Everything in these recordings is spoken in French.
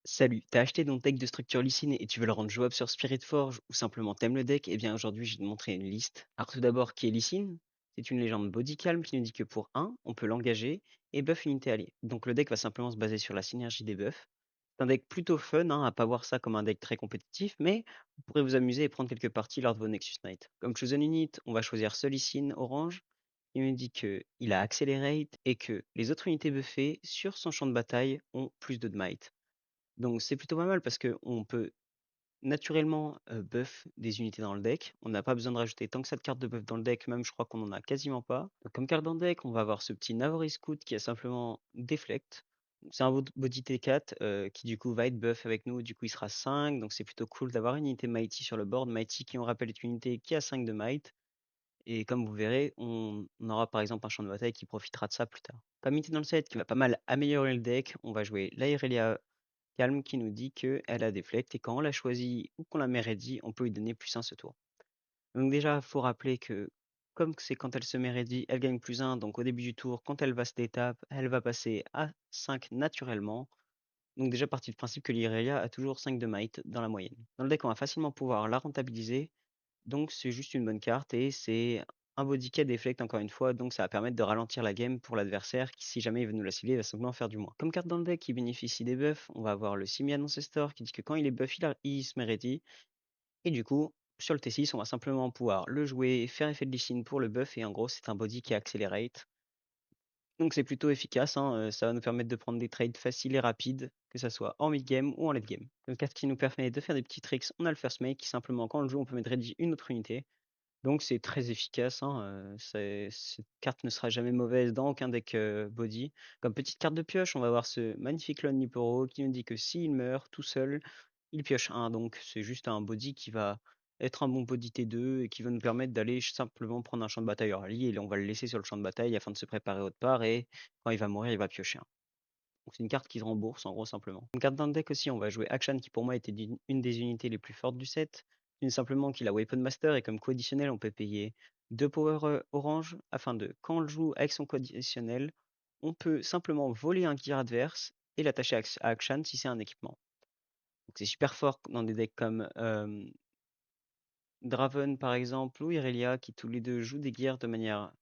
Salut, t'as acheté ton deck de structure Lee et tu veux le rendre jouable sur Spiritforge ou simplement t'aimes le deck? Eh bien aujourd'hui je vais te montrer une liste. Alors tout d'abord, qui est Lee Sin? C'est une légende body calm qui nous dit que pour 1, on peut l'engager et buff une unité alliée. Donc le deck va simplement se baser sur la synergie des buffs. C'est un deck plutôt fun, hein, à pas voir ça comme un deck très compétitif, mais vous pourrez vous amuser et prendre quelques parties lors de vos Nexus Knight. Comme Chosen Unit, on va choisir ce Lee Sin orange. Il nous dit qu'il a Accelerate et que les autres unités buffées sur son champ de bataille ont plus de might. Donc c'est plutôt pas mal parce qu'on peut naturellement buff des unités dans le deck. On n'a pas besoin de rajouter tant que ça de cartes de buff dans le deck, même je crois qu'on en a quasiment pas. Donc, comme carte dans le deck, on va avoir ce petit Navori Scout qui a simplement Deflect. C'est un body T4 qui du coup va être buff avec nous, du coup il sera 5, donc c'est plutôt cool d'avoir une unité Mighty sur le board. Mighty qui on rappelle est une unité qui a 5 de might. Et comme vous verrez, on aura par exemple un champ de bataille qui profitera de ça plus tard. Comme unité dans le set qui va pas mal améliorer le deck, on va jouer l'Aerelia Calme qui nous dit qu'elle a des flects et quand on la choisit ou qu'on la met ready, on peut lui donner +1 ce tour. Donc déjà, il faut rappeler que comme c'est quand elle se met ready, elle gagne +1, donc au début du tour, quand elle va se d'étape, elle va passer à 5 naturellement. Donc déjà partie du principe que l'Irelia a toujours 5 de might dans la moyenne. Dans le deck, on va facilement pouvoir la rentabiliser, donc c'est juste une bonne carte et c'est un body qui a déflect encore une fois, donc ça va permettre de ralentir la game pour l'adversaire qui, si jamais il veut nous la cibler, va simplement faire du moins. Comme carte dans le deck qui bénéficie des buffs, on va avoir le Simian Ancestor qui dit que quand il est buff, il se met ready. Et du coup, sur le T6, on va simplement pouvoir le jouer, faire effet de Lich pour le buff, et en gros, c'est un body qui accelerate. Donc c'est plutôt efficace, hein, ça va nous permettre de prendre des trades faciles et rapides, que ça soit en mid-game ou en late-game. Une carte qui nous permet de faire des petits tricks, on a le First Make qui simplement quand on le joue, on peut mettre ready une autre unité. Donc c'est très efficace, hein, cette carte ne sera jamais mauvaise dans aucun deck body. Comme petite carte de pioche, on va avoir ce magnifique Lonely Poro qui nous dit que s'il meurt tout seul, il pioche un. Donc c'est juste un body qui va être un bon body T2 et qui va nous permettre d'aller simplement prendre un champ de bataille early et on va le laisser sur le champ de bataille afin de se préparer autre part et quand il va mourir, il va piocher un. Donc c'est une carte qui se rembourse en gros simplement. Une carte dans le deck aussi, on va jouer Action qui pour moi était une des unités les plus fortes du set. Une simplement qu'il a Weapon Master et comme co-additionnel on peut payer 2 power orange afin de, quand on le joue avec son co-additionnel, on peut simplement voler un gear adverse et l'attacher à Action si c'est un équipement. Donc c'est super fort dans des decks comme Draven par exemple ou Irelia qui tous les deux jouent des gears de manière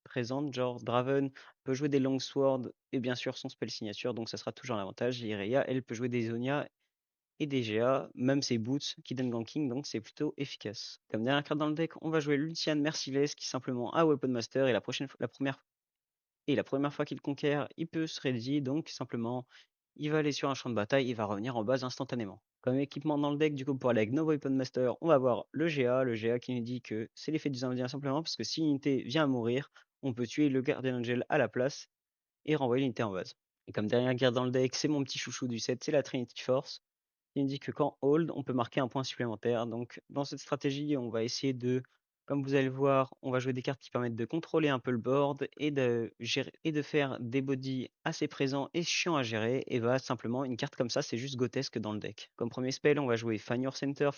présente, genre Draven peut jouer des Longsword et bien sûr son spell signature, donc ça sera toujours l'avantage. Irelia, elle peut jouer des Zonia et des GA, même ses boots qui donnent ganking, donc c'est plutôt efficace. Comme dernière carte dans le deck, on va jouer Lucian Merciless qui simplement a Weapon Master et la première fois qu'il conquiert, il peut se ready, donc simplement il va aller sur un champ de bataille, il va revenir en base instantanément. Comme équipement dans le deck, du coup, pour aller avec No Weapon Master, on va avoir le GA qui nous dit que c'est l'effet du Indien simplement parce que si une unité vient à mourir, on peut tuer le Guardian Angel à la place et renvoyer l'unité en base. Et comme dernière guerre dans le deck, c'est mon petit chouchou du set, c'est la Trinity Force, qui nous dit que quand hold, on peut marquer un point supplémentaire. Donc dans cette stratégie, on va essayer de, comme vous allez le voir, on va jouer des cartes qui permettent de contrôler un peu le board et de gérer et de faire des bodies assez présents et chiants à gérer. Et va simplement une carte comme ça, c'est juste grotesque dans le deck. Comme premier spell, on va jouer Fan Your Center,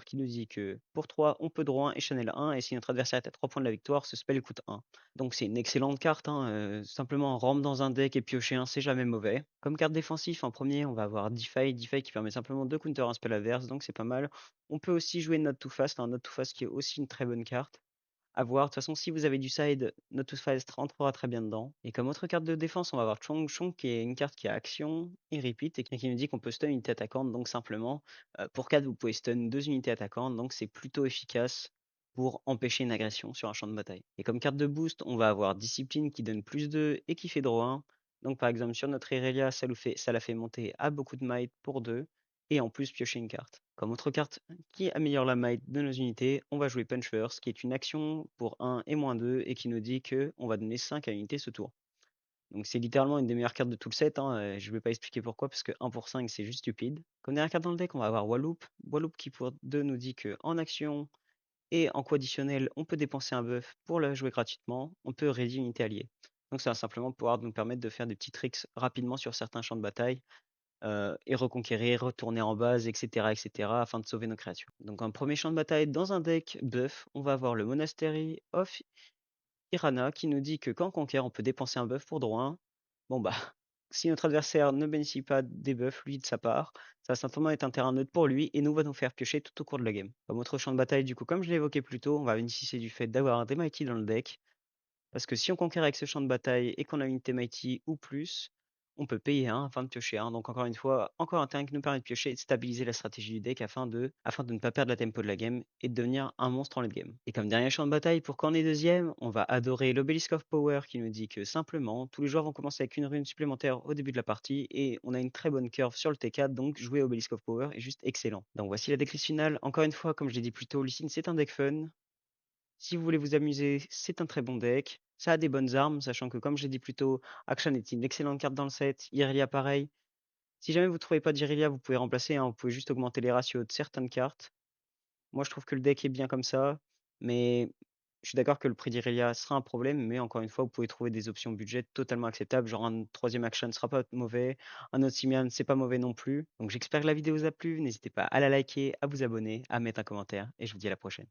qui nous dit que pour 3, on peut draw 1 et channel 1, et si notre adversaire est à 3 points de la victoire, ce spell coûte 1. Donc c'est une excellente carte, hein, simplement rampe dans un deck et piocher un, c'est jamais mauvais. Comme carte défensif, en premier, on va avoir Defy qui permet simplement de counter un spell adverse, donc c'est pas mal. On peut aussi jouer Not Too Fast, Not Too Fast qui est aussi une très bonne carte. À voir, de toute façon, si vous avez du side, Not Too Fast rentrera très bien dedans. Et comme autre carte de défense, on va avoir Chong Chong qui est une carte qui a action et repeat et qui nous dit qu'on peut stun une unité attaquante, donc simplement, pour 4, vous pouvez stun 2 unités attaquantes, donc c'est plutôt efficace pour empêcher une agression sur un champ de bataille. Et comme carte de boost, on va avoir Discipline qui donne +2 et qui fait draw 1. Donc par exemple sur notre Irelia, ça la fait monter à beaucoup de might pour 2 et en plus piocher une carte. Comme autre carte qui améliore la might de nos unités, on va jouer Punch First, qui est une action pour 1 et -2 et qui nous dit que on va donner 5 à l'unité ce tour. Donc c'est littéralement une des meilleures cartes de tout le set, hein, je vais pas expliquer pourquoi parce que 1 pour 5 c'est juste stupide. Comme dernière carte dans le deck, on va avoir Walloop. Walloop qui pour 2 nous dit que en action et en co-additionnel, on peut dépenser un buff pour la jouer gratuitement, on peut ready une unité alliée. Donc ça va simplement pouvoir nous permettre de faire des petits tricks rapidement sur certains champs de bataille et reconquérir, retourner en base, etc., afin de sauver nos créatures. Donc un premier champ de bataille dans un deck buff, on va avoir le Monastery of Irana qui nous dit que quand on conquiert, on peut dépenser un buff pour draw 1. Bon bah, Si notre adversaire ne bénéficie pas des buffs, lui, de sa part, ça va simplement être un terrain neutre pour lui et nous va nous faire piocher tout au cours de la game. Comme autre champ de bataille, du coup, comme je l'ai évoqué plus tôt, on va bénéficier du fait d'avoir un Demighty dans le deck. Parce que si on conquiert avec ce champ de bataille et qu'on a une Mighty ou plus, on peut payer un afin de piocher un. Donc encore une fois, encore un terrain qui nous permet de piocher et de stabiliser la stratégie du deck afin de ne pas perdre la tempo de la game et de devenir un monstre en late game. Et comme dernier champ de bataille, pour quand on est deuxième, on va adorer l'Obelisk of Power qui nous dit que simplement, tous les joueurs vont commencer avec une rune supplémentaire au début de la partie et on a une très bonne curve sur le T4, donc jouer Obelisk of Power est juste excellent. Donc voici la decklist finale. Encore une fois, comme je l'ai dit plus tôt, Lee Sin c'est un deck fun. Si vous voulez vous amuser, c'est un très bon deck. Ça a des bonnes armes, sachant que comme je l'ai dit plus tôt, Akshan est une excellente carte dans le set. Irelia pareil. Si jamais vous ne trouvez pas d'Irelia, vous pouvez remplacer, hein, vous pouvez juste augmenter les ratios de certaines cartes. Moi je trouve que le deck est bien comme ça, mais je suis d'accord que le prix d'Irelia sera un problème, mais encore une fois, vous pouvez trouver des options budget totalement acceptables, genre un troisième Akshan ne sera pas mauvais, un autre Simian c'est pas mauvais non plus. Donc j'espère que la vidéo vous a plu, n'hésitez pas à la liker, à vous abonner, à mettre un commentaire, et je vous dis à la prochaine.